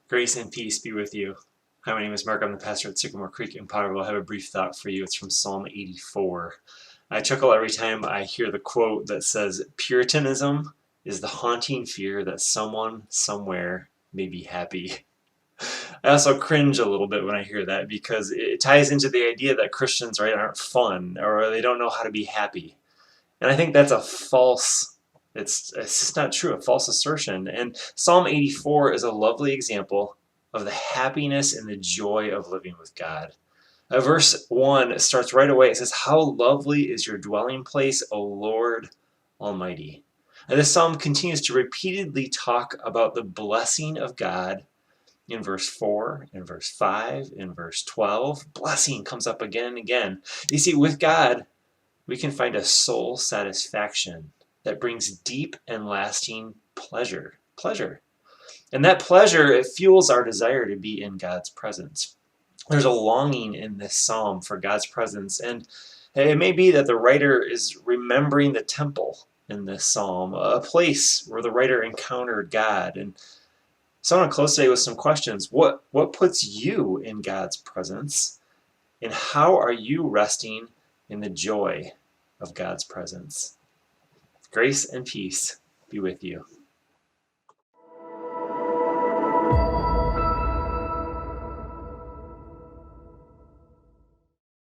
Grace and peace be with you. Hi, my name is Mark. I'm the pastor at Sycamore Creek in Potterville. I have a brief thought for you. It's from Psalm 84. I chuckle every time I hear the quote that says, Puritanism is the haunting fear that someone somewhere may be happy. I also cringe a little bit when I hear that because it ties into the idea that Christians, right, aren't fun or they don't know how to be happy. And I think that's a false, it's just not true, a false assertion. And Psalm 84 is a lovely example of the happiness and the joy of living with God. Verse 1 starts right away. It says, How lovely is your dwelling place, O Lord Almighty. And this psalm continues to repeatedly talk about the blessing of God in verse 4, in verse 5, in verse 12. Blessing comes up again and again. You see, with God, we can find a soul satisfaction that brings deep and lasting pleasure. And that pleasure, it fuels our desire to be in God's presence. There's a longing in this psalm for God's presence, and it may be that the writer is remembering the temple in this psalm, a place where the writer encountered God. And so I want to close today with some questions. What puts you in God's presence? And how are you resting in the joy of God's presence? Grace and peace be with you.